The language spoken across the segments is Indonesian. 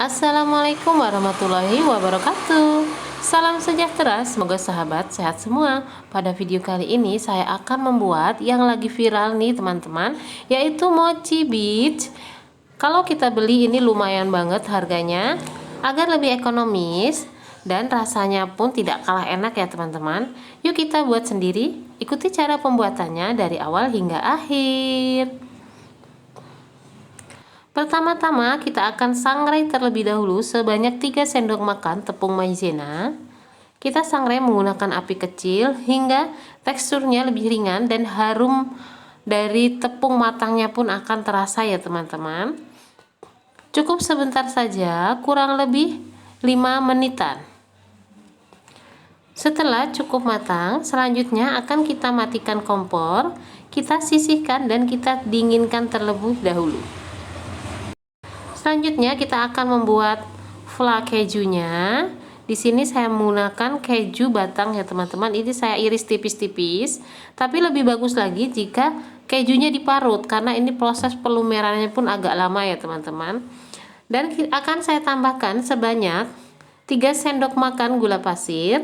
Assalamualaikum warahmatullahi wabarakatuh. Salam sejahtera, semoga sahabat sehat semua. Pada video kali ini saya akan membuat yang lagi viral nih teman-teman, yaitu mochi beach. Kalau kita beli ini lumayan banget harganya, agar lebih ekonomis dan rasanya pun tidak kalah enak ya teman-teman. Yuk kita buat sendiri, ikuti cara pembuatannya dari awal hingga akhir. Pertama-tama kita akan sangrai terlebih dahulu sebanyak 3 sendok makan tepung maizena. Kita sangrai menggunakan api kecil hingga teksturnya lebih ringan dan harum dari tepung matangnya pun akan terasa ya teman-teman. Cukup sebentar saja, kurang lebih 5 menitan. Setelah cukup matang, selanjutnya akan kita matikan kompor, kita sisihkan dan kita dinginkan terlebih dahulu. Selanjutnya kita akan membuat fla kejunya. Di sini saya menggunakan keju batang ya teman-teman. Ini saya iris tipis-tipis. Tapi lebih bagus lagi jika kejunya diparut karena ini proses pelumerannya pun agak lama ya teman-teman. Dan akan saya tambahkan sebanyak 3 sendok makan gula pasir.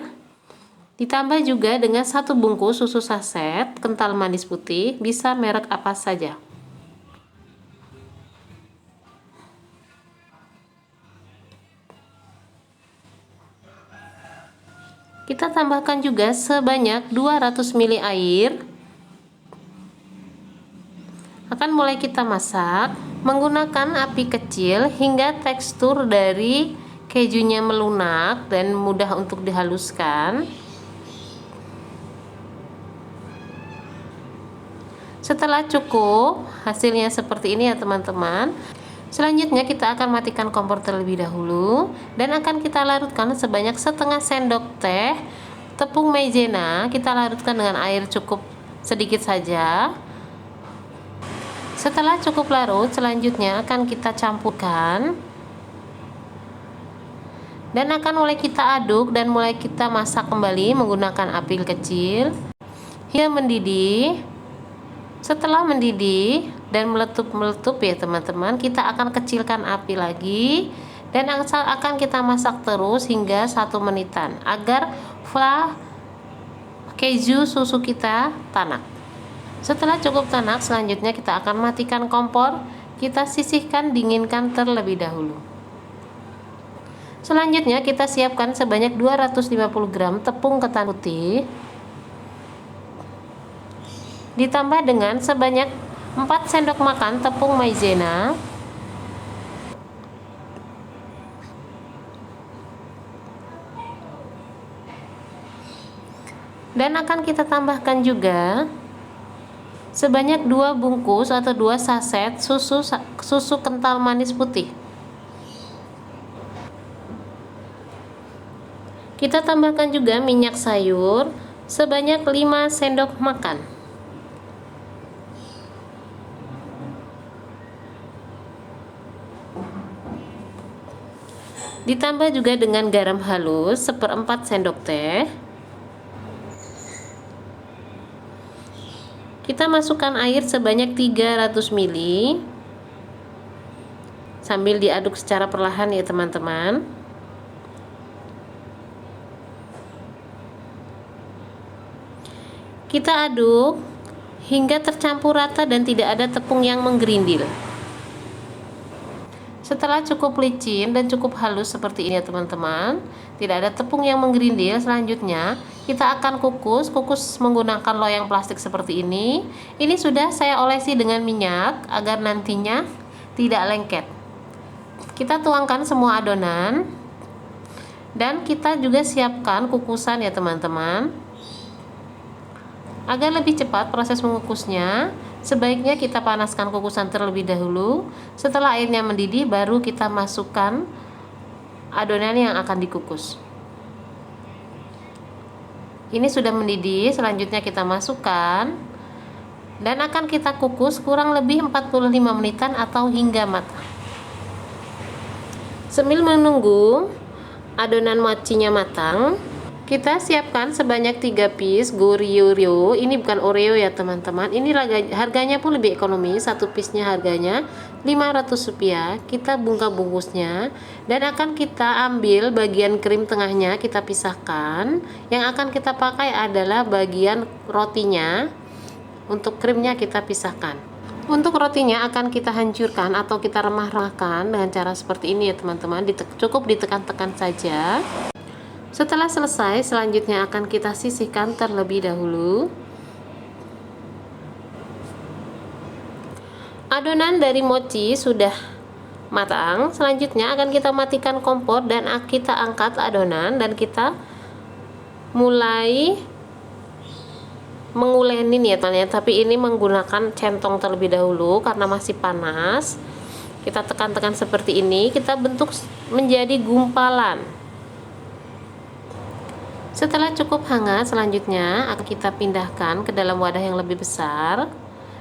Ditambah juga dengan 1 bungkus susu saset kental manis putih, bisa merek apa saja. Kita tambahkan juga sebanyak 200 ml air. Akan mulai kita masak menggunakan api kecil hingga tekstur dari kejunya melunak dan mudah untuk dihaluskan. Setelah cukup, hasilnya seperti ini ya teman-teman. Selanjutnya kita akan matikan kompor terlebih dahulu dan akan kita larutkan sebanyak setengah sendok teh tepung maizena. Kita larutkan dengan air cukup sedikit saja. Setelah cukup larut, selanjutnya akan kita campurkan dan akan mulai kita aduk dan mulai kita masak kembali menggunakan api kecil hingga mendidih. Setelah mendidih dan meletup-meletup ya teman-teman, kita akan kecilkan api lagi dan akan kita masak terus hingga 1 menitan agar fla keju susu kita tanak. Setelah cukup tanak, selanjutnya kita akan matikan kompor, kita sisihkan dinginkan terlebih dahulu. Selanjutnya kita siapkan sebanyak 250 gram tepung ketan putih, ditambah dengan sebanyak 4 sendok makan tepung maizena, dan akan kita tambahkan juga sebanyak 2 bungkus atau 2 saset susu kental manis putih. Kita tambahkan juga minyak sayur sebanyak 5 sendok makan. Ditambah juga dengan garam halus 1/4 sendok teh. Kita masukkan air sebanyak 300 ml sambil diaduk secara perlahan ya teman-teman. Kita aduk hingga tercampur rata dan tidak ada tepung yang menggerindil. Setelah cukup licin dan cukup halus seperti ini ya teman-teman, tidak ada tepung yang menggerindil, selanjutnya kita akan kukus menggunakan loyang plastik seperti ini. Ini sudah saya olesi dengan minyak agar nantinya tidak lengket. Kita tuangkan semua adonan dan kita juga siapkan kukusan ya teman-teman. Agar lebih cepat proses mengukusnya, sebaiknya kita panaskan kukusan terlebih dahulu. Setelah airnya mendidih, baru kita masukkan adonan yang akan dikukus. Ini sudah mendidih, selanjutnya kita masukkan dan akan kita kukus kurang lebih 45 menitan atau hingga matang. Sambil menunggu adonan mochinya matang, kita siapkan sebanyak 3 piece Goryeo. Ini bukan Oreo ya teman-teman. Ini harganya pun lebih ekonomis. 1 piece-nya harganya Rp500. Kita bungkusnya dan akan kita ambil bagian krim tengahnya, kita pisahkan. Yang akan kita pakai adalah bagian rotinya. Untuk krimnya kita pisahkan. Untuk rotinya akan kita hancurkan atau kita remah-remahkan dengan cara seperti ini ya teman-teman. Cukup ditekan-tekan saja. Setelah selesai, selanjutnya akan kita sisihkan terlebih dahulu. Adonan dari mochi sudah matang. Selanjutnya akan kita matikan kompor dan kita angkat adonan dan kita mulai mengulenin ya teman-teman. Tapi ini menggunakan centong terlebih dahulu karena masih panas. Kita tekan-tekan seperti ini, kita bentuk menjadi gumpalan. Setelah cukup hangat, selanjutnya akan kita pindahkan ke dalam wadah yang lebih besar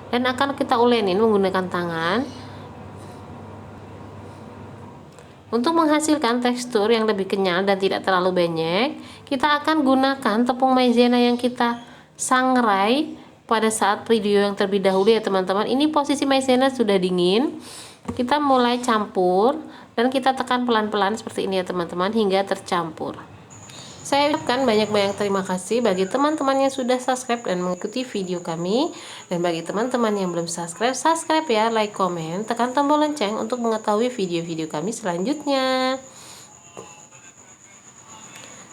dan akan kita ulenin menggunakan tangan untuk menghasilkan tekstur yang lebih kenyal dan tidak terlalu banyak. Kita akan gunakan tepung maizena yang kita sangrai pada saat video yang terlebih dahulu ya teman-teman. Ini posisi maizena sudah dingin. Kita mulai campur dan kita tekan pelan-pelan seperti ini ya teman-teman hingga tercampur. Saya ucapkan banyak-banyak terima kasih bagi teman-teman yang sudah subscribe dan mengikuti video kami. Dan bagi teman-teman yang belum subscribe, subscribe ya, like, komen, tekan tombol lonceng untuk mengetahui video-video kami selanjutnya.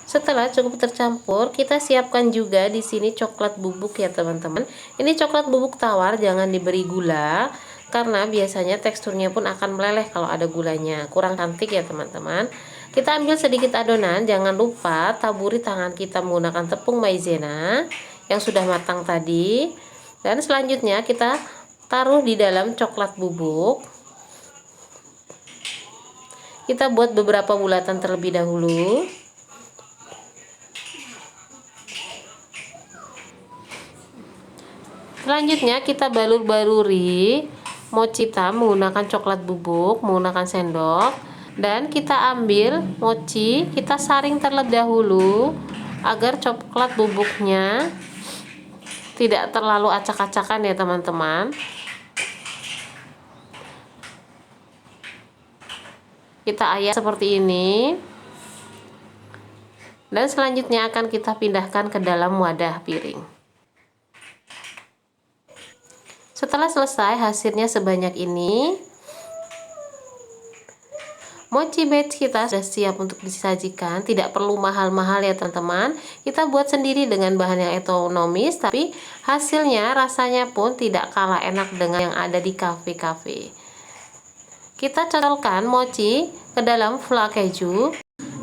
Setelah cukup tercampur, kita siapkan juga di sini coklat bubuk ya teman-teman. Ini coklat bubuk tawar, jangan diberi gula karena biasanya teksturnya pun akan meleleh kalau ada gulanya. Kurang cantik ya teman-teman. Kita ambil sedikit adonan, jangan lupa taburi tangan kita menggunakan tepung maizena yang sudah matang tadi. Dan selanjutnya kita taruh di dalam coklat bubuk. Kita buat beberapa bulatan terlebih dahulu. Selanjutnya kita balur-baluri mochi kita menggunakan coklat bubuk, menggunakan sendok. Dan kita ambil mochi, kita saring terlebih dahulu agar coklat bubuknya tidak terlalu acak-acakan ya teman-teman. Kita ayak seperti ini. Dan selanjutnya akan kita pindahkan ke dalam wadah piring. Setelah selesai, hasilnya sebanyak ini. Mochi batch kita sudah siap untuk disajikan. Tidak perlu mahal-mahal ya teman-teman. Kita buat sendiri dengan bahan yang ekonomis, tapi hasilnya rasanya pun tidak kalah enak dengan yang ada di kafe-kafe. Kita cocolkan mochi ke dalam flak keju,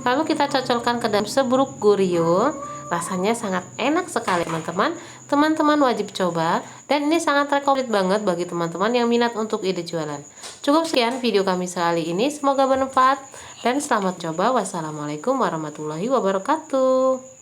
lalu kita cocolkan ke dalam sebruk Goryo. Rasanya sangat enak sekali teman-teman. Teman-teman wajib coba, dan ini sangat recommended banget bagi teman-teman yang minat untuk ide jualan. Cukup sekian video kami kali ini, semoga bermanfaat dan selamat coba. Wassalamualaikum warahmatullahi wabarakatuh.